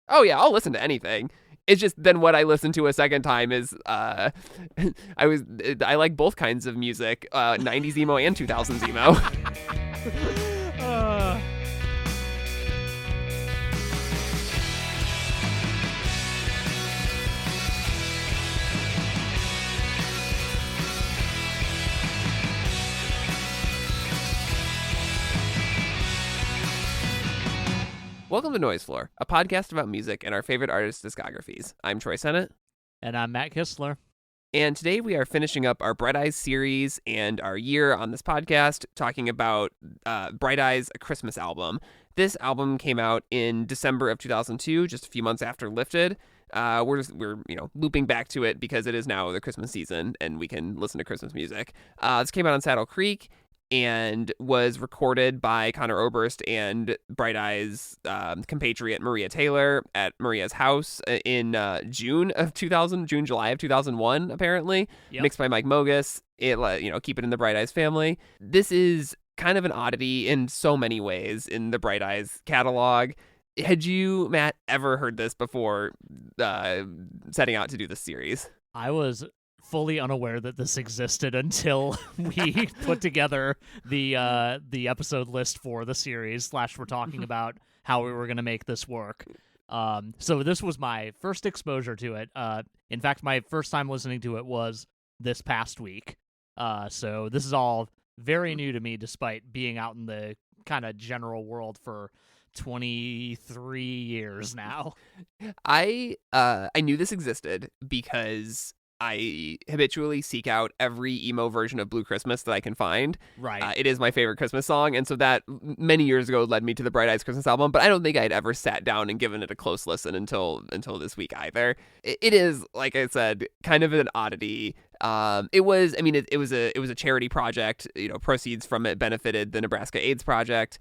Oh yeah, I'll listen to anything. It's just then what I listen to a second time is I like both kinds of music, 90s emo and 2000s emo. Uh, Welcome to Noise Floor, a podcast about music and our favorite artists' discographies. I'm Troy Sennett. and I'm Matt Kistler. And today we are finishing up our Bright Eyes series and our year on this podcast, talking about Bright Eyes, a Christmas album. This album came out in December of 2002, just a few months after Lifted. We're looping back to it because it is now the Christmas season and we can listen to Christmas music. This came out on Saddle Creek and was recorded by Conor Oberst and Bright Eyes compatriot Maria Taylor at Maria's house in July of 2001, apparently. Yep. Mixed by Mike Mogus. Keep it in the Bright Eyes family. This is kind of an oddity in so many ways in the Bright Eyes catalog. Had you, Matt, ever heard this before setting out to do this series? I was fully unaware that this existed until we put together the episode list for the series. We're talking about how we were going to make this work. So this was my first exposure to it. In fact, my first time listening to it was this past week. So this is all very new to me, despite being out in the kind of general world for 23 years now. I knew this existed because I habitually seek out every emo version of Blue Christmas that I can find. Right. It is my favorite Christmas song, and so that many years ago led me to the Bright Eyes Christmas album, but I don't think I'd ever sat down and given it a close listen until this week either. It is, like I said, kind of an oddity. It was a charity project. Proceeds from it benefited the Nebraska AIDS Project.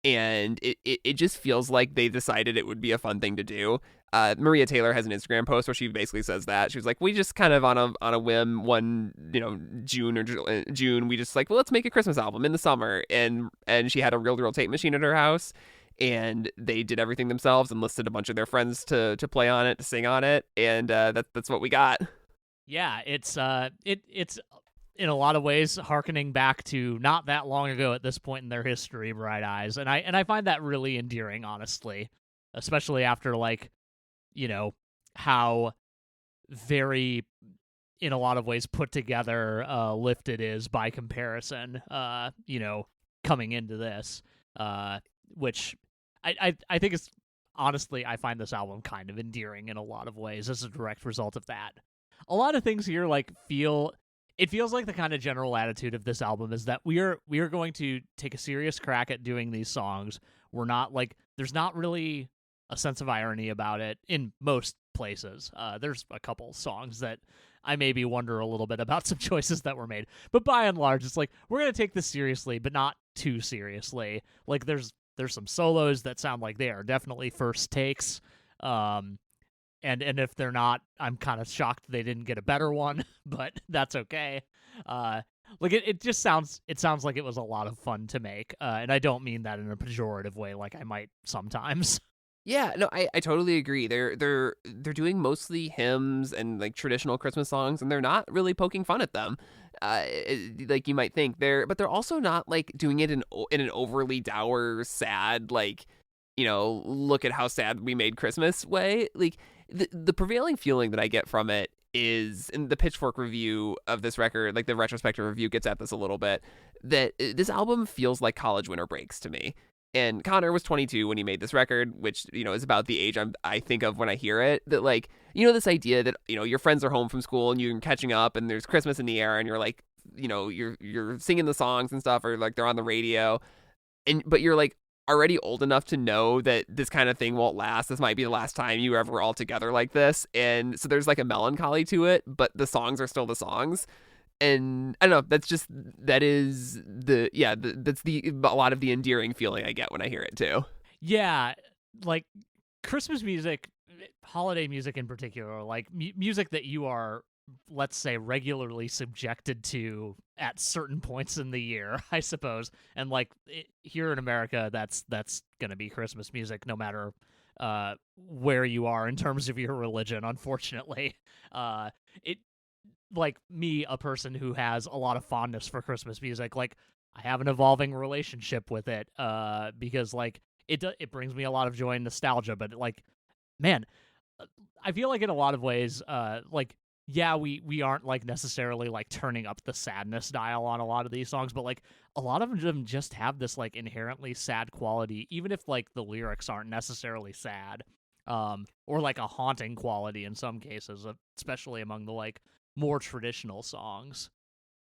And it just feels like they decided it would be a fun thing to do. Maria Taylor has an Instagram post where she basically says that. She was like, we just kind of on a whim June, we just like, well, let's make a Christmas album in the summer. And she had a reel-to-reel tape machine at her house. And they did everything themselves and listed a bunch of their friends to play on it, to sing on it. And that's what we got. Yeah, it's in a lot of ways harkening back to not that long ago at this point in their history, Bright Eyes, and I find that really endearing, honestly, especially after how very, in a lot of ways, put together Lifted is by comparison. Coming into this, which I think is honestly, I find this album kind of endearing in a lot of ways as a direct result of that. A lot of things here It feels like the kind of general attitude of this album is that we are going to take a serious crack at doing these songs. We're not there's not really a sense of irony about it in most places. There's a couple songs that I maybe wonder a little bit about some choices that were made, but by and large, it's like we're going to take this seriously, but not too seriously. Like there's some solos that sound like they are definitely first takes. And if they're not, I'm kind of shocked they didn't get a better one, but that's okay. It just sounds like it was a lot of fun to make, and I don't mean that in a pejorative way, like I might sometimes. Yeah, no, I totally agree. They're doing mostly hymns and like traditional Christmas songs, and they're not really poking fun at them, like you might think. But they're also not like doing it in an overly dour, sad, look at how sad we made Christmas way. Like the prevailing feeling that I get from it is, in the Pitchfork review of this record, like the retrospective review gets at this a little bit, that this album feels like college winter breaks to me. And Conor was 22 when he made this record, which, is about the age I think of when I hear it. That, this idea that, your friends are home from school and you're catching up and there's Christmas in the air and you're like, you're singing the songs and stuff, or like they're on the radio. But you're like already old enough to know that this kind of thing won't last. This might be the last time you ever all together like this. And so there's like a melancholy to it, but the songs are still the songs. And I don't know, that's a lot of the endearing feeling I get when I hear it too. Yeah, like Christmas music, holiday music in particular, like music that you are, let's say, regularly subjected to at certain points in the year, I suppose. And here in America, that's going to be Christmas music, no matter where you are in terms of your religion, unfortunately. It like me, a person who has a lot of fondness for Christmas music, like I have an evolving relationship with it, because like it brings me a lot of joy and nostalgia, but like, man, I feel like in a lot of ways, like, yeah, we aren't like necessarily like turning up the sadness dial on a lot of these songs, but like a lot of them just have this like inherently sad quality, even if like the lyrics aren't necessarily sad, or like a haunting quality in some cases, especially among the like more traditional songs.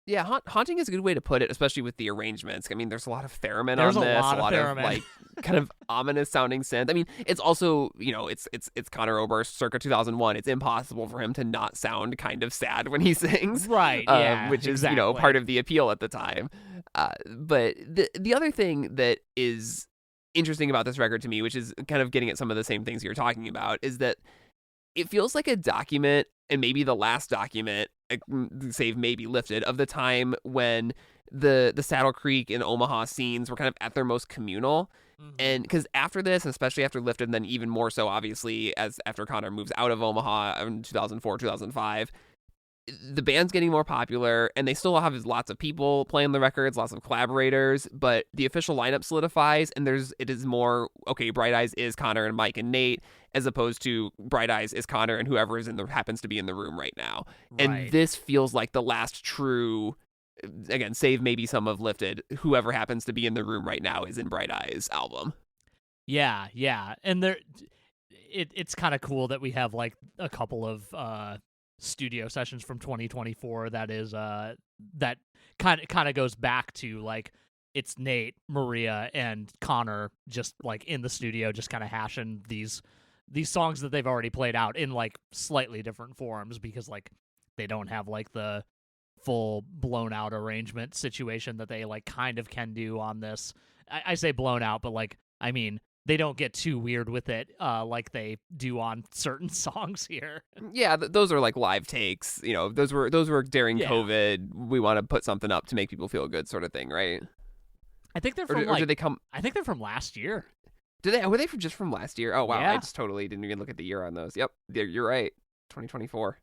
Yeah, haunting is a good way to put it, especially with the arrangements. I mean, there's a lot of theremin There's on this, a lot of like kind of ominous sounding synth. I mean, it's also, it's Conor Oberst circa 2001. It's impossible for him to not sound kind of sad when he sings, Right, yeah, which is exactly. part of the appeal at the time. But the other thing that is interesting about this record to me, which is kind of getting at some of the same things you're talking about, is that it feels like a document, and maybe the last document, save maybe lifted, of the time when the Saddle Creek and Omaha scenes were kind of at their most communal. Mm-hmm. And because after this, especially after Lifted, and then even more so, obviously, as after Conor moves out of Omaha in 2004, 2005, the band's getting more popular, and they still have lots of people playing the records, lots of collaborators, but the official lineup solidifies, and it is more, okay, Bright Eyes is Conor and Mike and Nate, as opposed to Bright Eyes is Conor and whoever happens to be in the room right now. Right. And this feels like the last true, again, save maybe some of Lifted, whoever happens to be in the room right now is in Bright Eyes album. Yeah, and it's kind of cool that we have like a couple of studio sessions from 2024 that is that kind of goes back to like it's Nate, Maria, and Conor just like in the studio just kind of hashing these songs that they've already played out in like slightly different forms, because like they don't have like the full blown out arrangement situation that they like kind of can do on this. I say blown out, but like I mean they don't get too weird with it like they do on certain songs here. Yeah, those are like live takes. Those were during COVID. We want to put something up to make people feel good, sort of thing, right? I think they're from or did they come? I think they're from last year. Were they just from last year? Oh wow, Yeah. I just totally didn't even look at the year on those. Yep, you're right. 2024.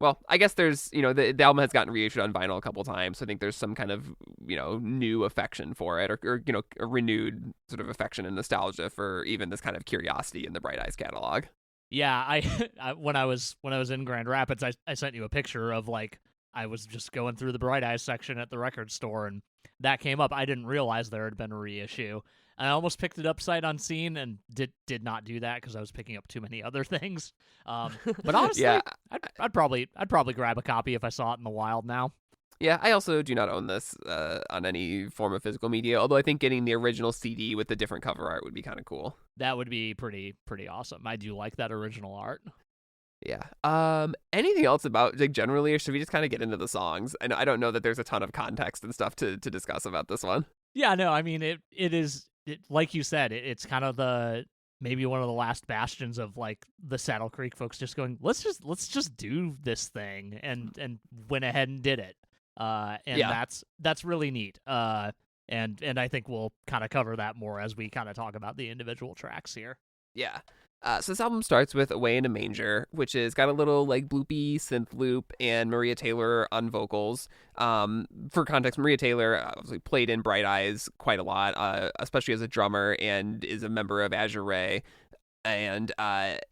Well, I guess there's, the album has gotten reissued on vinyl a couple times, so I think there's some kind of, new affection for it, or a renewed sort of affection and nostalgia for even this kind of curiosity in the Bright Eyes catalog. Yeah, I when I was in Grand Rapids, I sent you a picture of like I was just going through the Bright Eyes section at the record store, and that came up. I didn't realize there had been a reissue. I almost picked it up sight unseen and did not do that because I was picking up too many other things. But honestly, yeah. I'd probably grab a copy if I saw it in the wild now. Yeah, I also do not own this on any form of physical media, although I think getting the original CD with the different cover art would be kind of cool. That would be pretty awesome. I do like that original art. Yeah. Anything else about, like, generally, or should we just kind of get into the songs? I don't know that there's a ton of context and stuff to discuss about this one. Yeah, no, I mean it is like you said, it's kind of maybe one of the last bastions of like the Saddle Creek folks just going, let's just do this thing, and went ahead and did it. That's really neat. And I think we'll kind of cover that more as we kind of talk about the individual tracks here. Yeah. So this album starts with Away in a Manger, which has got a little like bloopy synth loop and Maria Taylor on vocals. For context, Maria Taylor obviously played in Bright Eyes quite a lot, especially as a drummer, and is a member of Azure Ray. And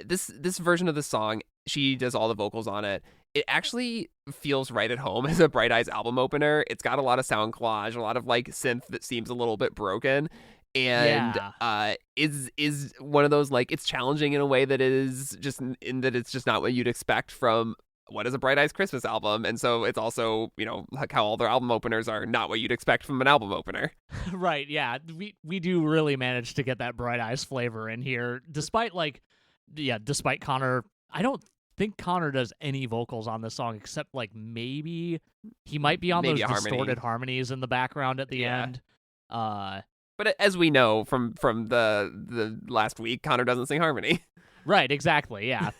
this version of the song, she does all the vocals on it. It actually feels right at home as a Bright Eyes album opener. It's got a lot of sound collage, a lot of like synth that seems a little bit broken. And is one of those, like, it's challenging in a way that is just in that it's just not what you'd expect from what is a Bright Eyes Christmas album. And so it's also, like how all their album openers are not what you'd expect from an album opener. Right, yeah. We do really manage to get that Bright Eyes flavor in here, despite Conor. I don't think Conor does any vocals on this song, except like maybe he might be on those distorted harmonies in the background at the end. But as we know from the last week, Conor doesn't sing harmony. Right, exactly, yeah.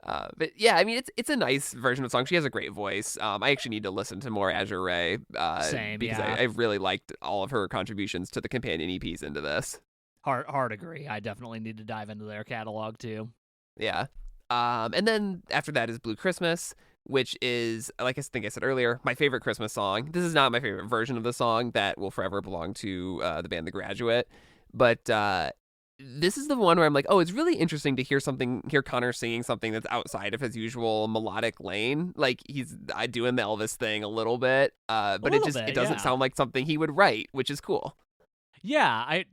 But yeah, I mean, it's a nice version of the song. She has a great voice. I actually need to listen to more Azure Ray. Same, because yeah. I really liked all of her contributions to the companion EPs into this. Hard agree. I definitely need to dive into their catalog too. Yeah. And then after that is Blue Christmas, which is, like I think I said earlier, my favorite Christmas song. This is not my favorite version of the song that will forever belong to the band The Graduate, but this is the one where I'm like, oh, it's really interesting to hear Connor singing something that's outside of his usual melodic lane. Like he's doing the Elvis thing a little bit, but it doesn't sound like something he would write, which is cool. Yeah,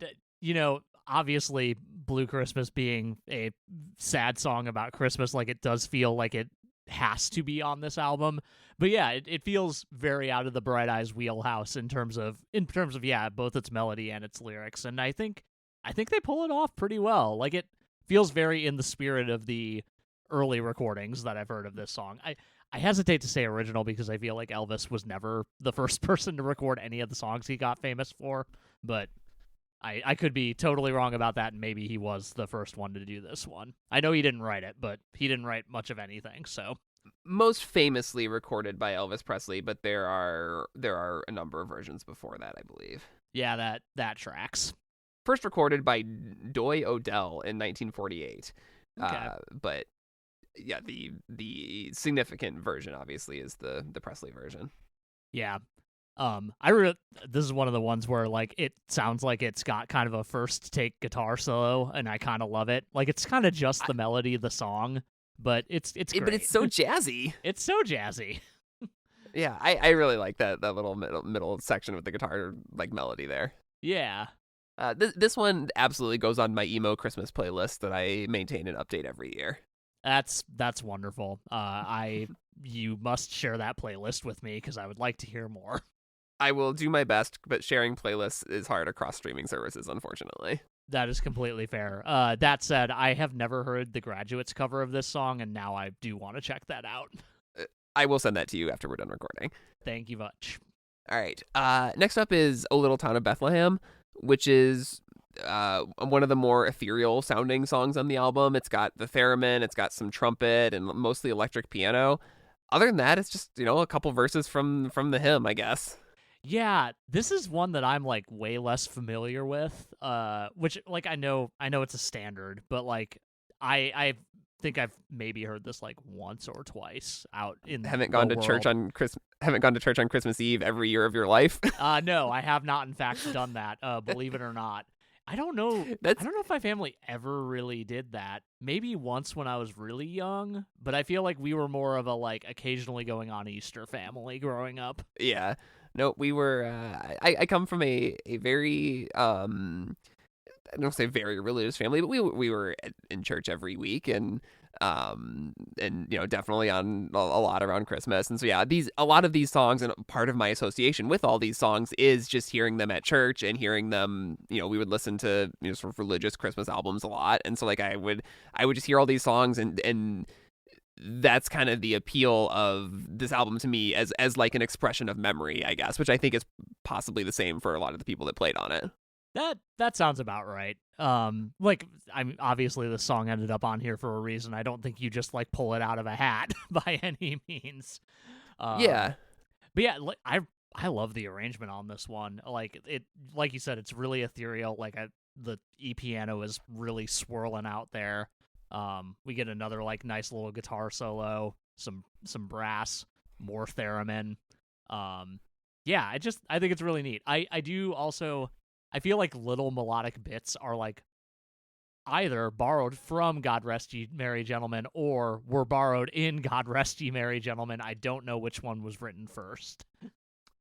obviously Blue Christmas being a sad song about Christmas, like it does feel like it has to be on this album. But yeah, it feels very out of the Bright Eyes wheelhouse in terms of yeah, both its melody and its lyrics. And I think they pull it off pretty well. Like it feels very in the spirit of the early recordings that I've heard of this song. I hesitate to say original because I feel like Elvis was never the first person to record any of the songs he got famous for, but I could be totally wrong about that, and maybe he was the first one to do this one. I know he didn't write it, but he didn't write much of anything, so. Most famously recorded by Elvis Presley, but there are a number of versions before that, I believe. Yeah, that tracks. First recorded by Doy Odell in 1948. Okay. But yeah, the significant version obviously is the Presley version. Yeah. This is one of the ones where like it sounds like it's got kind of a first take guitar solo, and I kind of love it. Like it's kind of just the melody of the song, but it's great. But it's so jazzy. It's so jazzy. Yeah, I really like that little middle section with the guitar like melody there. Yeah. This one absolutely goes on my emo Christmas playlist that I maintain and update every year. That's wonderful. You must share that playlist with me because I would like to hear more. I will do my best, but sharing playlists is hard across streaming services, unfortunately. That is completely fair. That said, I have never heard the Graduates cover of this song, and now I do want to check that out. I will send that to you after we're done recording. Thank you much. All right. Next up is O Little Town of Bethlehem, which is one of the more ethereal sounding songs on the album. It's got the theremin, it's got some trumpet, and mostly electric piano. Other than that, it's just, a couple verses from the hymn, I guess. Yeah, this is one that I'm like way less familiar with. Which like I know it's a standard, but like I think I've maybe heard this like once or twice out in haven't gone to church on Christmas Eve every year of your life. No, I have not in fact done that. Believe it or not. I don't know if my family ever really did that. Maybe once when I was really young, but I feel like we were more of a like occasionally going on Easter family growing up. Yeah. No, we were. I come from a very I don't say very religious family, but we were in church every week, and definitely on a lot around Christmas. And so yeah, a lot of these songs, and part of my association with all these songs is just hearing them at church and hearing them. We would listen to sort of religious Christmas albums a lot, and so like I would just hear all these songs and that's kind of the appeal of this album to me as like an expression of memory, I guess, which I think is possibly the same for a lot of the people that played on it. That sounds about right. Like obviously the song ended up on here for a reason. I don't think you just like pull it out of a hat by any means. Yeah. But yeah, like I love the arrangement on this one. Like like you said, it's really ethereal. Like the piano is really swirling out there. We get another like nice little guitar solo, some brass, more theremin. Yeah, I think it's really neat. I do also, I feel like little melodic bits are like either borrowed from God Rest Ye Merry Gentlemen or were borrowed in God Rest Ye Merry Gentlemen. I don't know which one was written first.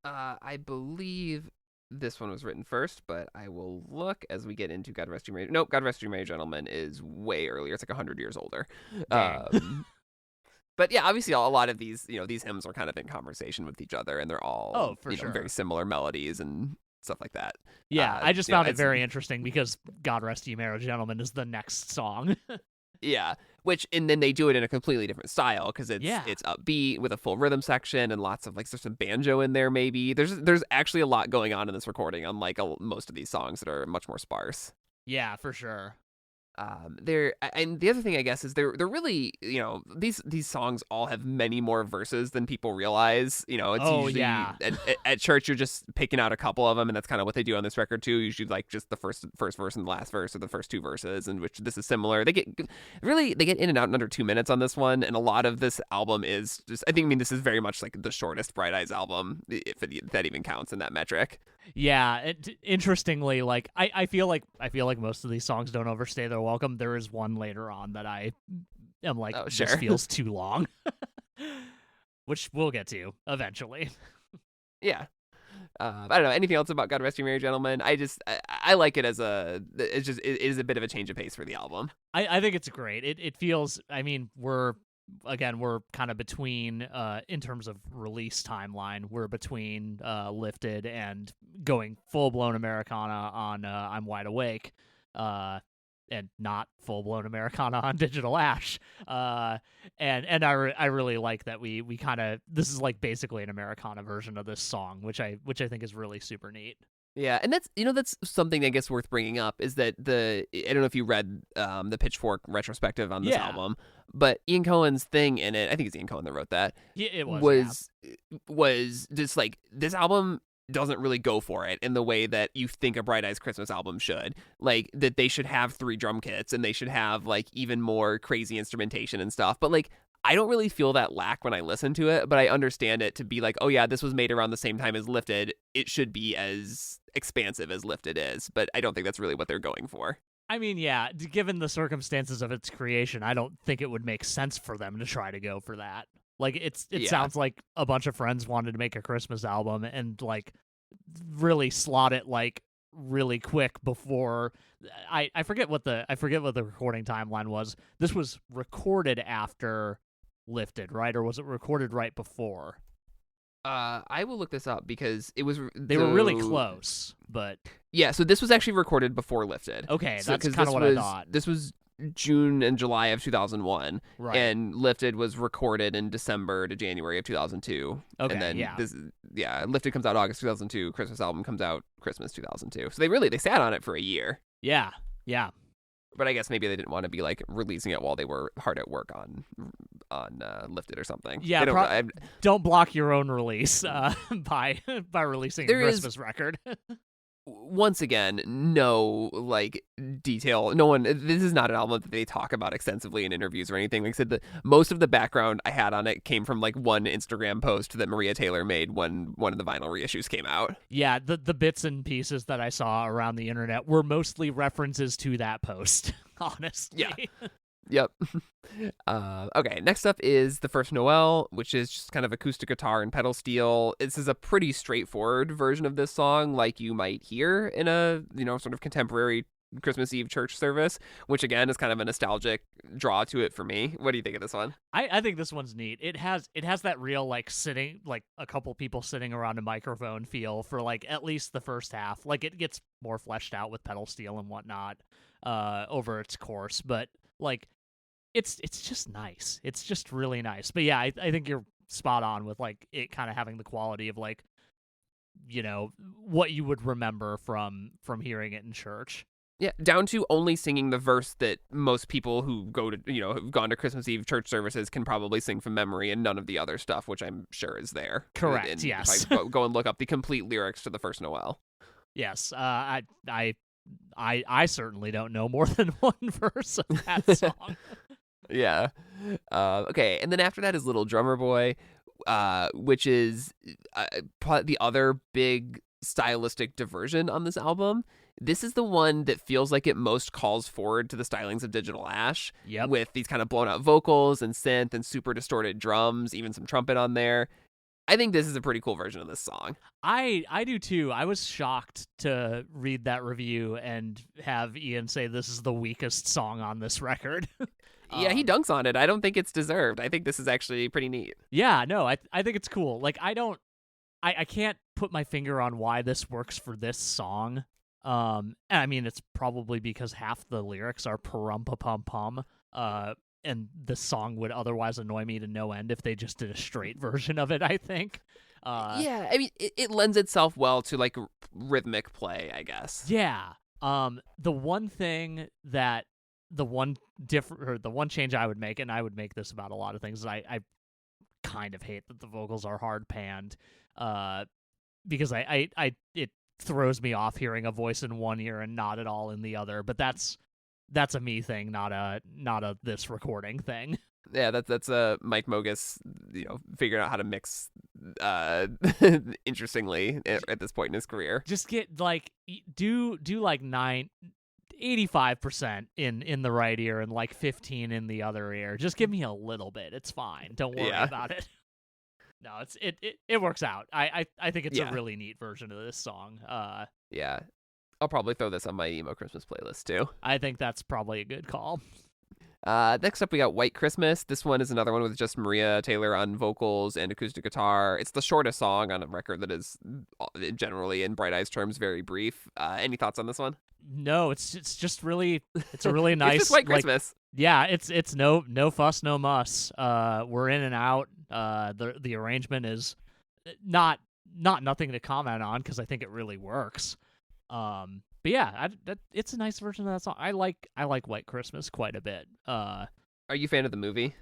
I believe this one was written first, but I will look as we get into God Rest You Merry... Nope, God Rest You Merry Gentlemen is way earlier. It's like 100 years older. But yeah, obviously a lot of these, these hymns are kind of in conversation with each other, and they're all sure. very similar melodies and stuff like that. Yeah, I just found it very interesting because God Rest Ye Merry Gentlemen is the next song. Yeah, and then they do it in a completely different style because it's upbeat with a full rhythm section and lots of like there's some banjo in there maybe. There's actually a lot going on in this recording, unlike most of these songs that are much more sparse. Yeah, for sure. And the other thing I guess is they're really, these songs all have many more verses than people realize. It's Oh usually yeah. at church you're just picking out a couple of them, and that's kind of what they do on this record too. Usually like just the first verse and the last verse, or the first two verses, in which this is similar. They get in and out in under 2 minutes on this one, and a lot of this album is just, this is very much like the shortest Bright Eyes album, if that even counts in that metric. Yeah, interestingly, like I feel like most of these songs don't overstay their welcome. There is one later on that I am like, Oh, this sure. feels too long, which we'll get to eventually. Yeah. I don't know anything else about God Rest You Merry Gentlemen. I like it it is a bit of a change of pace for the album. I think it's great. It feels, I mean, we're kind of between, in terms of release timeline, we're between Lifted and going full-blown Americana on I'm Wide Awake, and not full-blown Americana on Digital Ash. And I really like that we kind of, this is like basically an Americana version of this song, which I think is really super neat. Yeah, and that's something I guess worth bringing up, is that I don't know if you read the Pitchfork retrospective on this album, but Ian Cohen's thing in it, I think it's Ian Cohen that wrote that. Yeah, it was just like, this album doesn't really go for it in the way that you think a Bright Eyes Christmas album should. Like, that they should have 3 drum kits and they should have like even more crazy instrumentation and stuff. But like, I don't really feel that lack when I listen to it, but I understand it to be like, oh yeah, this was made around the same time as Lifted. It should be as expansive as Lifted is, but I don't think that's really what they're going for. I mean, yeah, given the circumstances of its creation, I don't think it would make sense for them to try to go for that. Like, it sounds like a bunch of friends wanted to make a Christmas album and like really slot it like really quick before I forget what the recording timeline was. This was recorded after Lifted, right? Or was it recorded right before? I will look this up because it was they were really close, but yeah. So this was actually recorded before Lifted. Okay, that's kind of what I thought. This was June and July of 2001, right? And Lifted was recorded in December to January of 2002. Okay, and then yeah. Lifted comes out August 2002. Christmas album comes out Christmas 2002. So they sat on it for a year. Yeah. But I guess maybe they didn't want to be like releasing it while they were hard at work on Lifted or something. Yeah, don't block your own release by releasing a Christmas record. Once again, no like detail. No one. This is not an album that they talk about extensively in interviews or anything. Like I said, most of the background I had on it came from like one Instagram post that Maria Taylor made when one of the vinyl reissues came out. Yeah, the bits and pieces that I saw around the internet were mostly references to that post. Honestly. Yeah. Yep. Okay, next up is The First Noel, which is just kind of acoustic guitar and pedal steel. This is a pretty straightforward version of this song, like you might hear in a, sort of contemporary Christmas Eve church service, which again is kind of a nostalgic draw to it for me. What do you think of this one? I think this one's neat. It has that real like sitting, like a couple people sitting around a microphone feel for like at least the first half. Like it gets more fleshed out with pedal steel and whatnot over its course, but like it's just nice. It's just really nice. But yeah, I think you're spot on with like it kind of having the quality of like, what you would remember from hearing it in church. Yeah, down to only singing the verse that most people who go to, who've gone to Christmas Eve church services can probably sing from memory, and none of the other stuff, which I'm sure is there. Correct. And yes. If I go and look up the complete lyrics to The First Noel. Yes. I certainly don't know more than one verse of that song. Yeah. Okay, and then after that is Little Drummer Boy, which is the other big stylistic diversion on this album. This is the one that feels like it most calls forward to the stylings of Digital Ash. Yep. With these kind of blown out vocals and synth and super distorted drums, even some trumpet on there. I think this is a pretty cool version of this song. I do too. I was shocked to read that review and have Ian say this is the weakest song on this record. Yeah, he dunks on it. I don't think it's deserved. I think this is actually pretty neat. Yeah, no, I think it's cool. Like I can't put my finger on why this works for this song. And I mean, it's probably because half the lyrics are pum-pa-pum-pum, and the song would otherwise annoy me to no end if they just did a straight version of it, I think. Yeah, I mean, it lends itself well to, like, rhythmic play, I guess. Yeah. The one thing that the one the one change I would make, and I would make this about a lot of things, is I kind of hate that the vocals are hard panned, because I it throws me off hearing a voice in one ear and not at all in the other. But that's a me thing, not a this recording thing. Yeah, that's a Mike Mogus, figuring out how to mix interestingly at this point in his career. Just get like do like 85% in the right ear and like 15 in the other ear. Just give me a little bit. It's fine. Don't worry about it. No, it works out. I think it's a really neat version of this song. Yeah. I'll probably throw this on my emo Christmas playlist too. I think that's probably a good call. Next up, we got White Christmas. This one is another one with just Maria Taylor on vocals and acoustic guitar. It's the shortest song on a record that is generally, in Bright Eyes terms, very brief. Any thoughts on this one? No, it's just really, it's a really nice. It's just White Christmas. Yeah, it's no fuss, no muss. We're in and out. The arrangement is not nothing to comment on, because I think it really works. But yeah, it's a nice version of that song. I like White Christmas quite a bit. Are you a fan of the movie?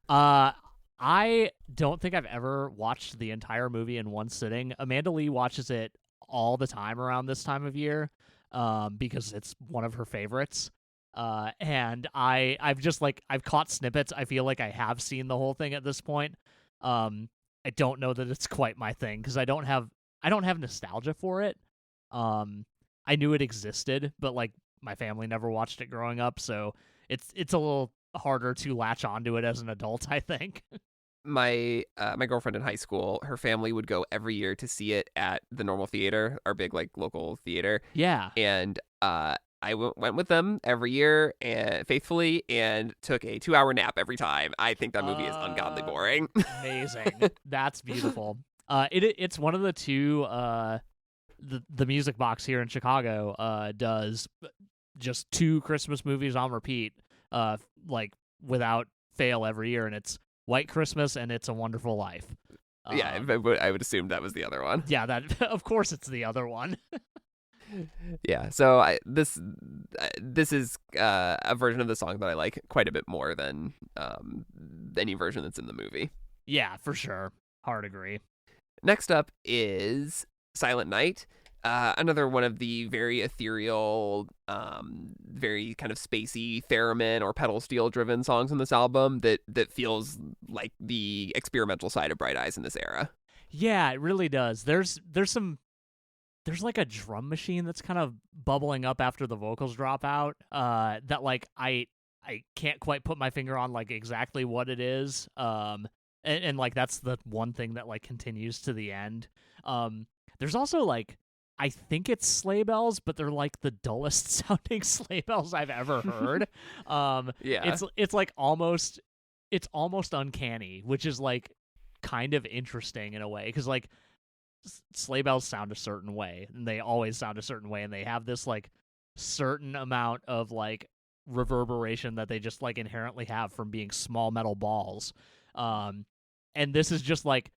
I don't think I've ever watched the entire movie in one sitting. Amanda Lee watches it all the time around this time of year, because it's one of her favorites. And I've caught snippets. I feel like I have seen the whole thing at this point. I don't know that it's quite my thing, because I don't have nostalgia for it. I knew it existed, but like my family never watched it growing up, so it's a little harder to latch onto it as an adult, I think. My girlfriend in high school, her family would go every year to see it at the Normal Theater, our big like local theater. Yeah. And I went with them every year and faithfully, and took a 2-hour nap every time. I think that movie is ungodly boring. Amazing. That's beautiful. It's one of the two. The Music Box here in Chicago does just 2 Christmas movies on repeat, like without fail every year, and it's White Christmas and It's a Wonderful Life. Yeah, I would assume that was the other one. Yeah, that of course it's the other one. Yeah, so this is a version of the song that I like quite a bit more than any version that's in the movie. Yeah, for sure. Hard agree. Next up is Silent Night, another one of the very ethereal, very kind of spacey theremin or pedal steel driven songs on this album that feels like the experimental side of Bright Eyes in this era. Yeah, it really does. There's like a drum machine that's kind of bubbling up after the vocals drop out, that like I can't quite put my finger on like exactly what it is. And like that's the one thing that like continues to the end. There's also like, I think it's sleigh bells, but they're like the dullest sounding sleigh bells I've ever heard. Yeah, it's like almost uncanny, which is like kind of interesting in a way, because like sleigh bells sound a certain way, and they always sound a certain way, and they have this like certain amount of like reverberation that they just like inherently have from being small metal balls. And this is just like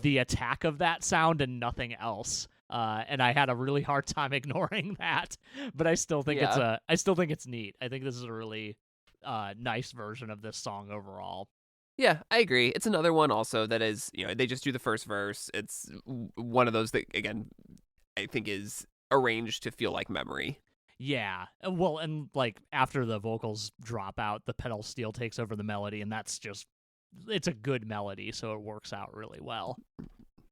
the attack of that sound and nothing else. And I had a really hard time ignoring that, but I still think it's neat. I think this is a really nice version of this song overall. Yeah, I agree. It's another one also that is, they just do the first verse. It's one of those that, again, I think is arranged to feel like memory. Yeah. Well, and like after the vocals drop out, the pedal steel takes over the melody, and that's just, it's a good melody, so it works out really well.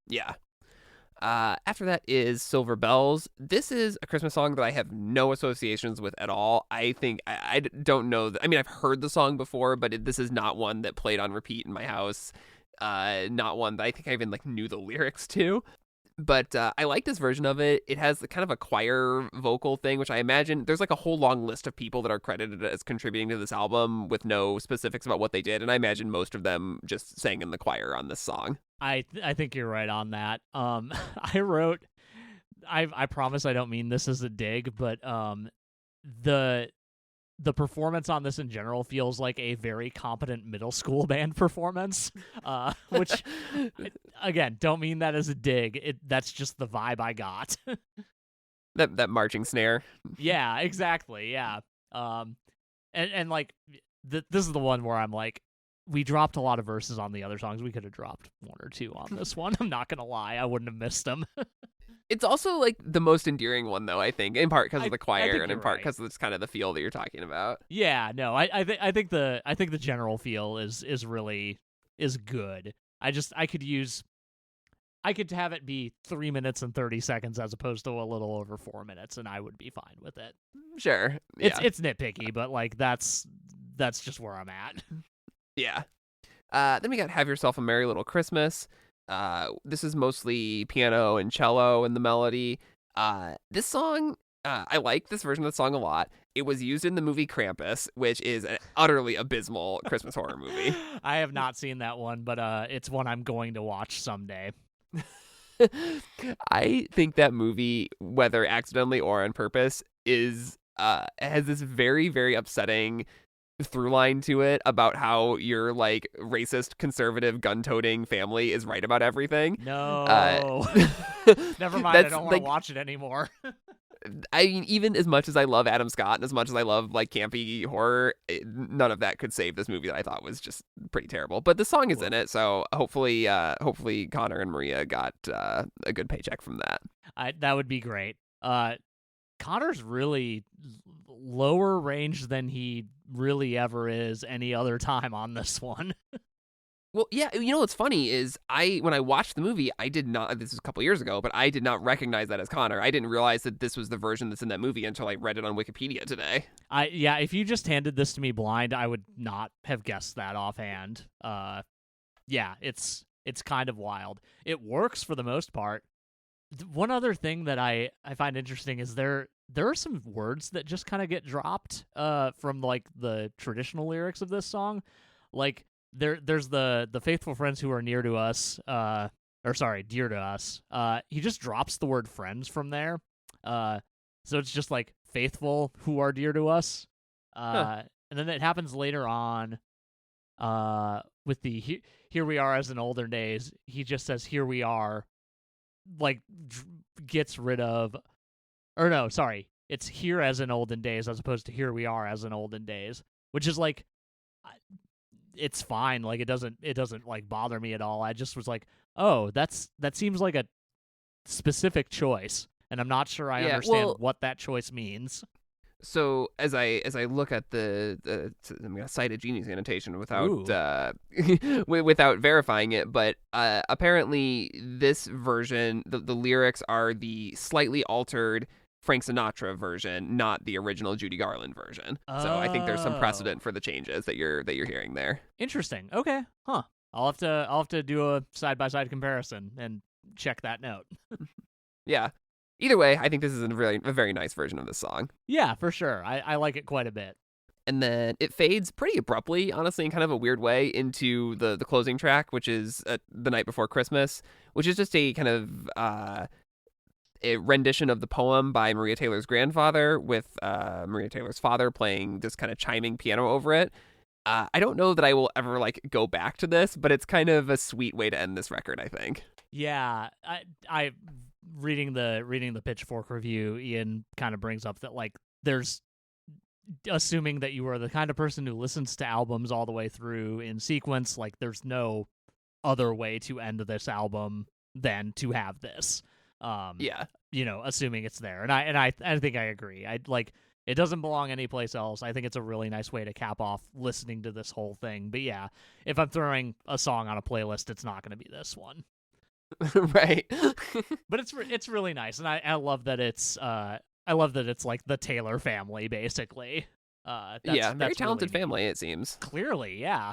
Yeah. After that is Silver Bells. This is a Christmas song that I have no associations with at all. I think I don't know. I mean, I've heard the song before, but this is not one that played on repeat in my house. Not one that I think I even like knew the lyrics to. But I like this version of it. It has kind of a choir vocal thing, which I imagine there's like a whole long list of people that are credited as contributing to this album with no specifics about what they did. And I imagine most of them just sang in the choir on this song. I think you're right on that. I wrote, I promise I don't mean this as a dig, but the performance on this in general feels like a very competent middle school band performance, which, again, don't mean that as a dig. That's just the vibe I got. that marching snare. Yeah, exactly. Yeah. and like this is the one where I'm like, we dropped a lot of verses on the other songs. We could have dropped one or two on this one. I'm not gonna lie, I wouldn't have missed them. It's also like the most endearing one, though. I think in part because of the I choir, think and in you're part right. because it's kind of the feel that you're talking about. Yeah, no, I think the general feel is really is good. I could have it be 3 minutes and 30 seconds as opposed to a little over 4 minutes, and I would be fine with it. Sure. Yeah. It's nitpicky, but like that's just where I'm at. Yeah. Then we got Have Yourself a Merry Little Christmas. This is mostly piano and cello in the melody. This song, I like this version of the song a lot. It was used in the movie Krampus, which is an utterly abysmal Christmas horror movie. I have not seen that one, but it's one I'm going to watch someday. I think that movie, whether accidentally or on purpose, is has this very, very upsetting through line to it about how your like racist conservative gun-toting family is right about everything. No. Never mind, I don't want to watch it anymore. I mean, even as much as I love Adam Scott and as much as I love like campy horror, none of that could save this movie that I thought was just pretty terrible. But the song is in it, so hopefully Connor and Maria got a good paycheck from that. That would be great. Connor's really lower range than he really ever is any other time on this one. Well, yeah, you know what's funny is when I watched the movie, I did not, this was a couple years ago, but I did not recognize that as Connor. I didn't realize that this was the version that's in that movie until I read it on Wikipedia today. Yeah, if you just handed this to me blind, I would not have guessed that offhand. Yeah, it's kind of wild. It works for the most part. One other thing that I find interesting is there are some words that just kind of get dropped from like the traditional lyrics of this song. Like there's the faithful friends who are near to us, dear to us. He just drops the word friends from there. So it's just like faithful who are dear to us. And then it happens later on with the here we are as in olden days. He just says here we are, like gets rid of, or no, sorry, it's here as in olden days as opposed to here we are as in olden days, which is like, it's fine. Like it doesn't like bother me at all. I just was like, oh, that seems like a specific choice, and I'm not sure I understand what that choice means. So as I look at the I'm gonna cite a Genius annotation without without verifying it, but apparently this version, the lyrics are the slightly altered Frank Sinatra version, not the original Judy Garland version. So I think there's some precedent for the changes that you're hearing there. Interesting. Okay. Huh. I'll have to do a side-by-side comparison and check that note. Yeah. Either way, I think this is a very nice version of the song. Yeah, for sure. I like it quite a bit. And then it fades pretty abruptly, honestly, in kind of a weird way, into the closing track, which is The Night Before Christmas, which is just a kind of a rendition of the poem by Maria Taylor's grandfather, with Maria Taylor's father playing this kind of chiming piano over it. I don't know that I will ever like go back to this, but it's kind of a sweet way to end this record, I think. Yeah, I reading the Pitchfork review, Ian kind of brings up that like there's, assuming that you are the kind of person who listens to albums all the way through in sequence, like there's no other way to end this album than to have this. Yeah, you know, assuming it's there, and I think I agree. I like, it doesn't belong anyplace else. I think it's a really nice way to cap off listening to this whole thing. But yeah, if I'm throwing a song on a playlist, it's not going to be this one. Right. But it's really nice, and I love that it's like the Taylor family, basically. That's very talented really family, it seems. Clearly, yeah.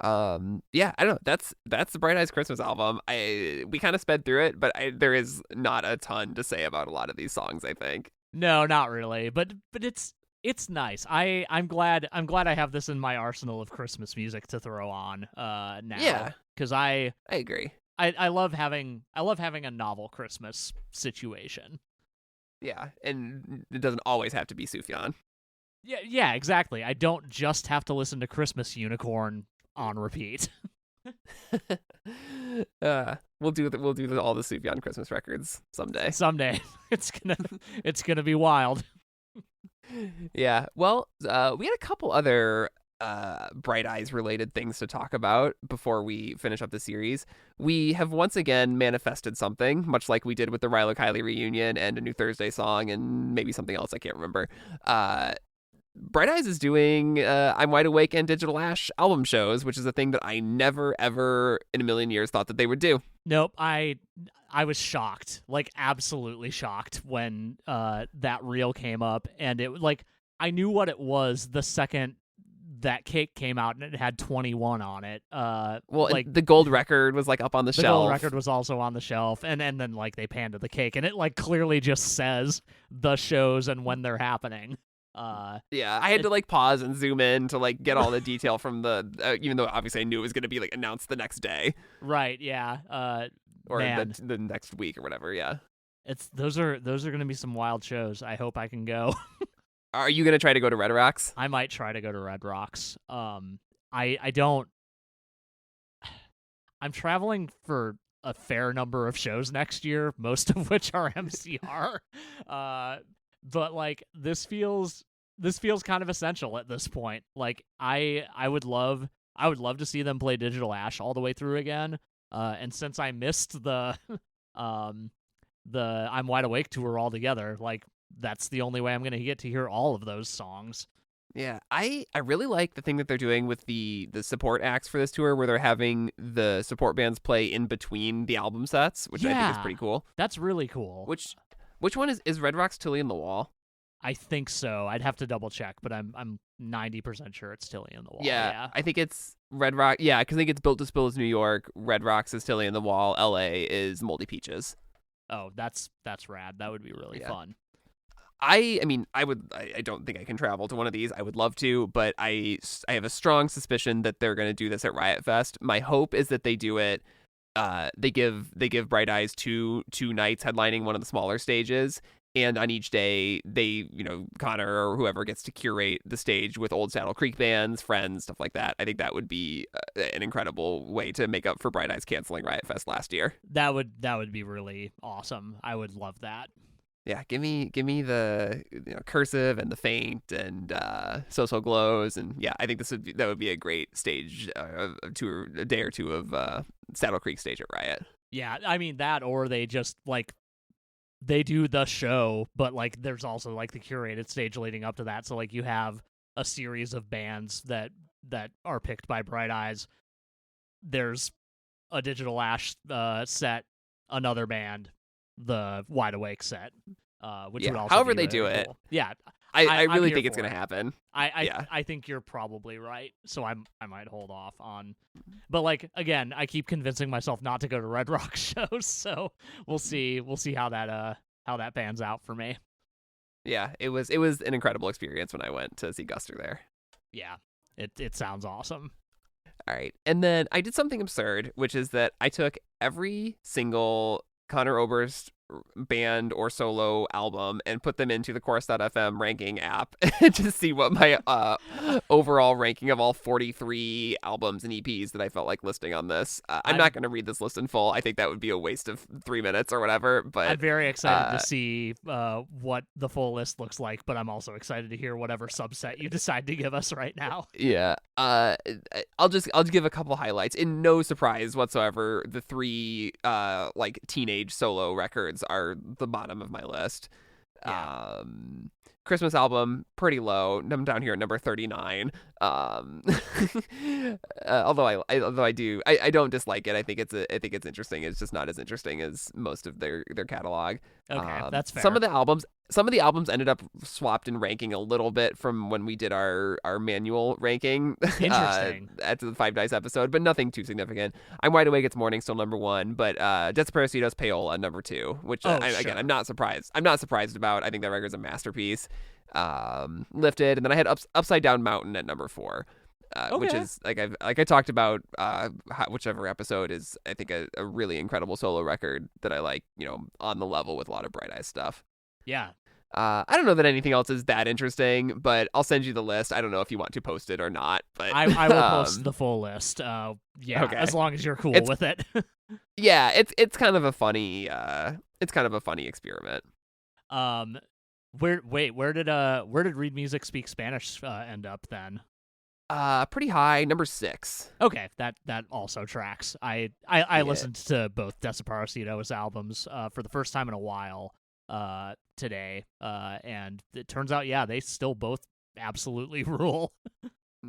Yeah, I don't know. That's the Bright Eyes Christmas album. We kind of sped through it, but there is not a ton to say about a lot of these songs, I think. No, not really. But it's nice. I'm glad I have this in my arsenal of Christmas music to throw on now. Yeah, because I agree. I love having a novel Christmas situation. Yeah, and it doesn't always have to be Sufjan. Yeah, exactly. I don't just have to listen to Christmas Unicorn on repeat. We'll do all the Sufjan Christmas records someday. It's gonna be wild. Yeah. Well, we had a couple other Bright Eyes related things to talk about before we finish up the series. We have once again manifested something, much like we did with the Rilo Kiley reunion and a new Thursday song and maybe something else I can't remember. Bright Eyes is doing I'm Wide Awake and Digital Ash album shows, which is a thing that I never, ever in a million years thought that they would do. Nope, I was shocked, like absolutely shocked when that reel came up, and it like I knew what it was the second that cake came out and it had 21 on it. Well, like the gold record was like up on the the shelf. gold record was also on the shelf, and then like they panned to the cake, and it like clearly just says the shows and when they're happening. Yeah, I had to like pause and zoom in to like get all the detail from the even though obviously I knew it was going to be like announced the next day. Right, yeah. Or man, the next week or whatever, yeah. those are going to be some wild shows. I hope I can go. Are you going to try to go to Red Rocks? I might try to go to Red Rocks. I don't. I'm traveling for a fair number of shows next year, most of which are MCR. But like this feels kind of essential at this point. Like I would love to see them play Digital Ash all the way through again. And since I missed the I'm Wide Awake tour altogether, like that's the only way I'm going to get to hear all of those songs. Yeah, I really like the thing that they're doing with the support acts for this tour, where they're having the support bands play in between the album sets, which I think is pretty cool. That's really cool. Which one is Red Rocks Tilly in the Wall? I think so. I'd have to double check, but I'm 90% sure it's Tilly in the Wall. Yeah. I think it's Red Rock. Yeah, because I think it's Built to Spill is New York. Red Rocks is Tilly in the Wall. LA is Moldy Peaches. Oh, that's rad. That would be really fun. I mean, I don't think I can travel to one of these. I would love to, but I have a strong suspicion that they're going to do this at Riot Fest. My hope is that they do it. They give Bright Eyes two nights headlining one of the smaller stages, and on each day they, Conor or whoever gets to curate the stage with old Saddle Creek bands, friends, stuff like that. I think that would be an incredible way to make up for Bright Eyes canceling Riot Fest last year. That would be really awesome. I would love that. Yeah, give me the Cursive and the Faint and So Glows, and yeah, I think that would be a great stage a day or two of Saddle Creek stage at Riot. Yeah, I mean that, or they just like they do the show, but like there's also like the curated stage leading up to that. So like you have a series of bands that are picked by Bright Eyes. There's a Digital Ash set, another band, the Wide Awake set, which would also however be they really do it. cool. Yeah, I I'm really here think it's for going to it. happen. I think you're probably right. So I might hold off on, but like again, I keep convincing myself not to go to Red Rock shows. So we'll see how that pans out for me. Yeah, it was an incredible experience when I went to see Guster there. Yeah, it sounds awesome. All right, and then I did something absurd, which is that I took every single Conor Oberst band or solo album and put them into the Chorus.fm ranking app to see what my overall ranking of all 43 albums and EPs that I felt like listing on this. I'm not going to read this list in full. I think that would be a waste of 3 minutes or whatever, but I'm very excited to see what the full list looks like, but I'm also excited to hear whatever subset you decide to give us right now. Yeah. I'll give a couple highlights. In no surprise whatsoever, the three like teenage solo records are the bottom of my list. Yeah. Christmas album, pretty low. I'm down here at number 39. Although I don't dislike it. I think it's interesting. It's just not as interesting as most of their catalog. Okay, that's fair. Some of the albums ended up swapped in ranking a little bit from when we did our manual ranking. Interesting. After the Five Dice episode, but nothing too significant. I'm Wide Awake, It's Morning, still number 1, but Desaparecidos Payola number 2, which again I'm not surprised about. I think that record's a masterpiece. Lifted, and then I had Upside Down Mountain at number 4. Which is like I talked about whichever episode is I think a really incredible solo record that I like, on the level with a lot of Bright Eyes stuff. Yeah. I don't know that anything else is that interesting, but I'll send you the list. I don't know if you want to post it or not, but I will post the full list. Yeah, okay. As long as you're cool with it. Yeah, it's kind of a funny experiment. Where did Read Music Speak Spanish end up then? Pretty high, number 6. Okay, that also tracks. I listened to both Desaparecidos albums for the first time in a while today, and it turns out, yeah, they still both absolutely rule.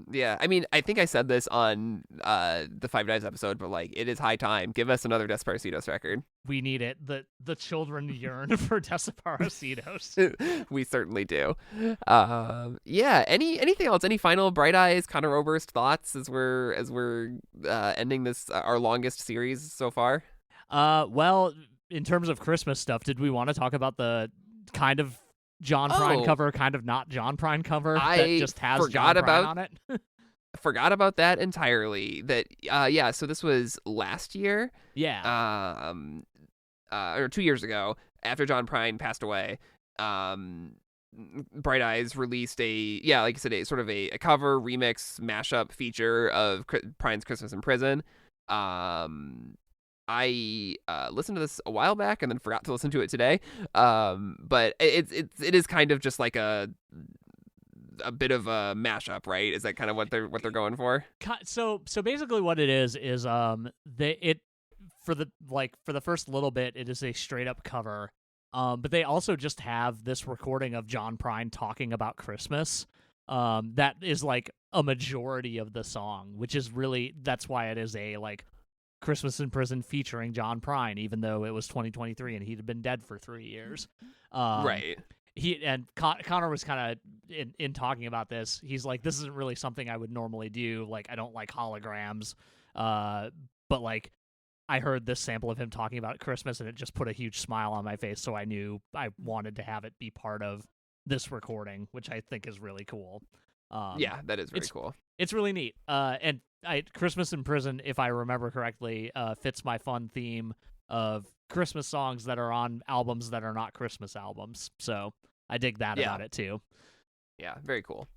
Yeah, I mean, I think I said this on the Five Dives episode, but like, it is high time. Give us another Desperacidos record. We need it. The children yearn for Desaparecidos. We certainly do. Yeah. Anything else? Any final Bright Eyes, Conor Oberst thoughts as we're ending this our longest series so far? Well, in terms of Christmas stuff, did we want to talk about the kind of John Prine cover, kind of not John Prine cover that just has John Prine on it? Forgot about that entirely. That yeah, so this was last year. Yeah. Or 2 years ago, after John Prine passed away. Bright Eyes released like I said, a sort of a cover remix mashup feature of Prine's Christmas in Prison. I listened to this a while back and then forgot to listen to it today. But it is kind of just like a bit of a mashup, right? Is that kind of what they're going for? So basically, what it is for the first little bit, it is a straight up cover. But they also just have this recording of John Prine talking about Christmas. That is like a majority of the song, which is really, that's why it is a like Christmas in Prison featuring John Prine, even though it was 2023 and he'd been dead for 3 years. Right. Connor was kind of in talking about this. He's like, this isn't really something I would normally do. Like, I don't like holograms. But like, I heard this sample of him talking about Christmas and it just put a huge smile on my face. So I knew I wanted to have it be part of this recording, which I think is really cool. Yeah, that is very cool. It's really neat. And Christmas in Prison, if I remember correctly, fits my fun theme of Christmas songs that are on albums that are not Christmas albums. So I dig that about it too. Yeah, very cool.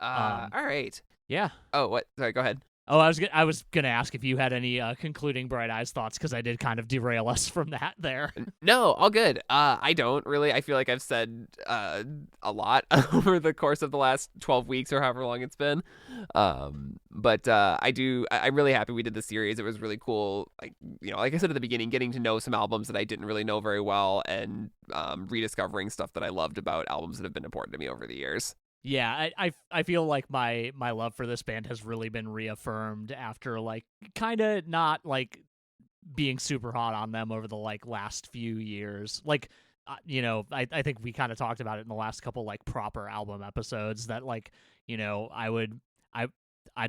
All right. Yeah. Oh, what? Sorry, go ahead. Oh, I was gonna ask if you had any concluding Bright Eyes thoughts, because I did kind of derail us from that there. No, all good. I don't really. I feel like I've said a lot over the course of the last 12 weeks or however long it's been. But I'm really happy we did this series. It was really cool. Like I said at the beginning, getting to know some albums that I didn't really know very well, and rediscovering stuff that I loved about albums that have been important to me over the years. Yeah, I feel like my love for this band has really been reaffirmed after like kind of not like being super hot on them over the like last few years. Like I think we kind of talked about it in the last couple like proper album episodes that like I'd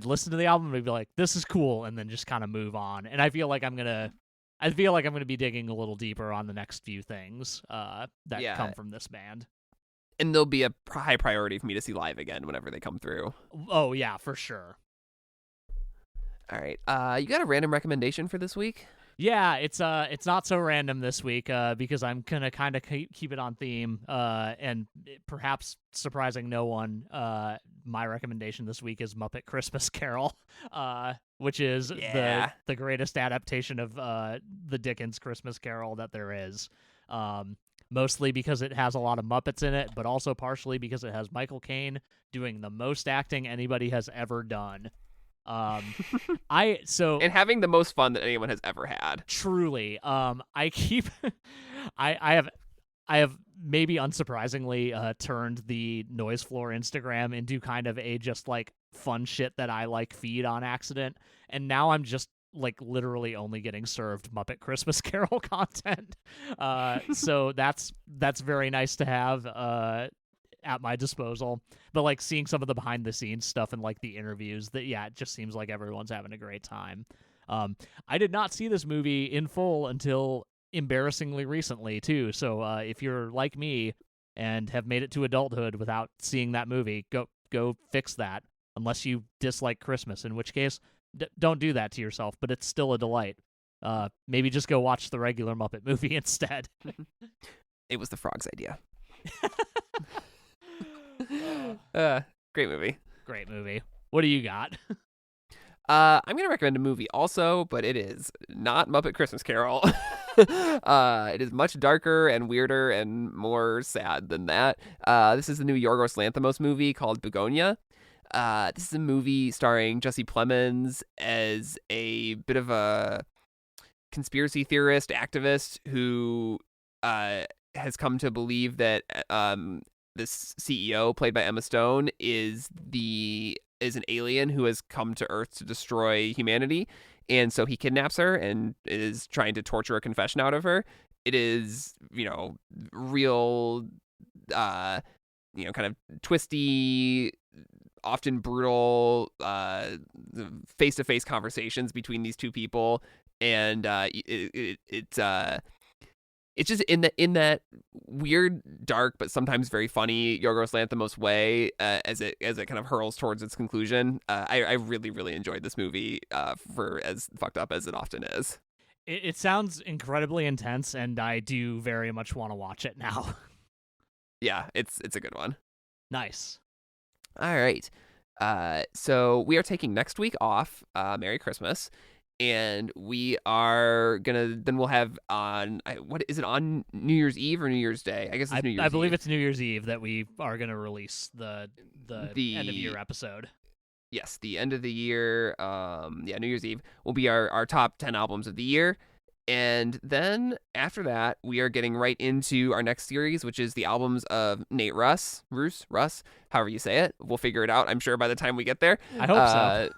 listen to the album and be like, this is cool, and then just kind of move on. And I feel like I'm gonna be digging a little deeper on the next few things that come from this band. And they'll be a high priority for me to see live again whenever they come through. Oh, yeah, for sure. All right. You got a random recommendation for this week? Yeah, it's not so random this week because I'm going to kind of keep it on theme. And perhaps surprising no one, my recommendation this week is Muppet Christmas Carol, which is the greatest adaptation of the Dickens Christmas Carol that there is. Mostly because it has a lot of Muppets in it, but also partially because it has Michael Caine doing the most acting anybody has ever done. And having the most fun that anyone has ever had. Truly. I have maybe unsurprisingly turned the Noise Floor Instagram into kind of a just like fun shit that I like feed on accident, and now I'm just like literally only getting served Muppet Christmas Carol content. So that's very nice to have at my disposal. But like seeing some of the behind the scenes stuff and like the interviews, that it just seems like everyone's having a great time. I did not see this movie in full until embarrassingly recently too. So if you're like me and have made it to adulthood without seeing that movie, go fix that. Unless you dislike Christmas, in which case don't do that to yourself, but it's still a delight. Maybe just go watch the regular Muppet movie instead. It was the frog's idea. Great movie. Great movie. What do you got? I'm going to recommend a movie also, but it is not Muppet Christmas Carol. It is much darker and weirder and more sad than that. This is the new Yorgos Lanthimos movie called Begonia. This is a movie starring Jesse Plemons as a bit of a conspiracy theorist activist who has come to believe that this CEO, played by Emma Stone, is an alien who has come to Earth to destroy humanity, and so he kidnaps her and is trying to torture a confession out of her. It is, real, kind of twisty, often brutal, face-to-face conversations between these two people, and it's just in that weird, dark, but sometimes very funny Yorgos Lanthimos way, as it kind of hurls towards its conclusion. I really, really enjoyed this movie, for as fucked up as it often is. It sounds incredibly intense, and I do very much want to watch it now. Yeah, it's a good one. Nice. All right. So we are taking next week off. Merry Christmas. And we are we'll have on, what is it, on New Year's Eve or New Year's Day? I guess it's New Year's Eve. I believe it's New Year's Eve that we are going to release the end of year episode. Yes, the end of the year, New Year's Eve will be our top 10 albums of the year. And then after that, we are getting right into our next series, which is the albums of Nate Russ, however you say it. We'll figure it out, I'm sure, by the time we get there. I hope so.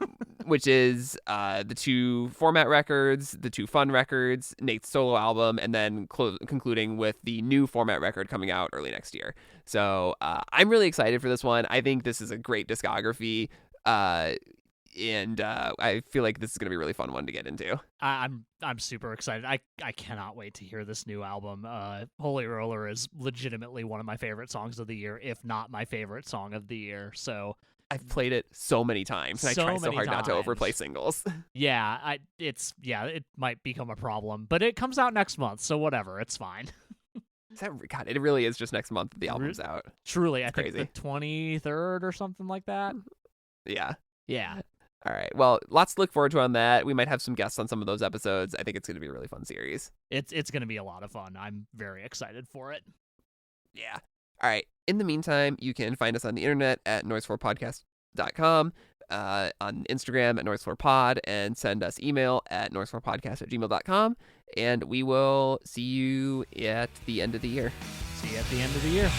Which is the 2 format records, the 2 fun records, Nate's solo album, and then concluding with the new format record coming out early next year. So I'm really excited for this one. I think this is a great discography. And I feel like this is going to be a really fun one to get into. I'm super excited. I cannot wait to hear this new album. Holy Roller is legitimately one of my favorite songs of the year, if not my favorite song of the year. So I've played it so many times, and I try so hard not to overplay singles. Yeah, it might become a problem, but it comes out next month, so whatever, it's fine. God, it really is just next month that the album's out. Truly, I think the 23rd or something like that. Yeah. Yeah. All right. Well, lots to look forward to on that. We might have some guests on some of those episodes. I think it's going to be a really fun series. It's going to be a lot of fun. I'm very excited for it. Yeah. All right. In the meantime, you can find us on the internet at noisefloorpodcast.com, on Instagram at noisefloorpod, and send us email at noisefloorpodcast@gmail.com. And we will see you at the end of the year. See you at the end of the year.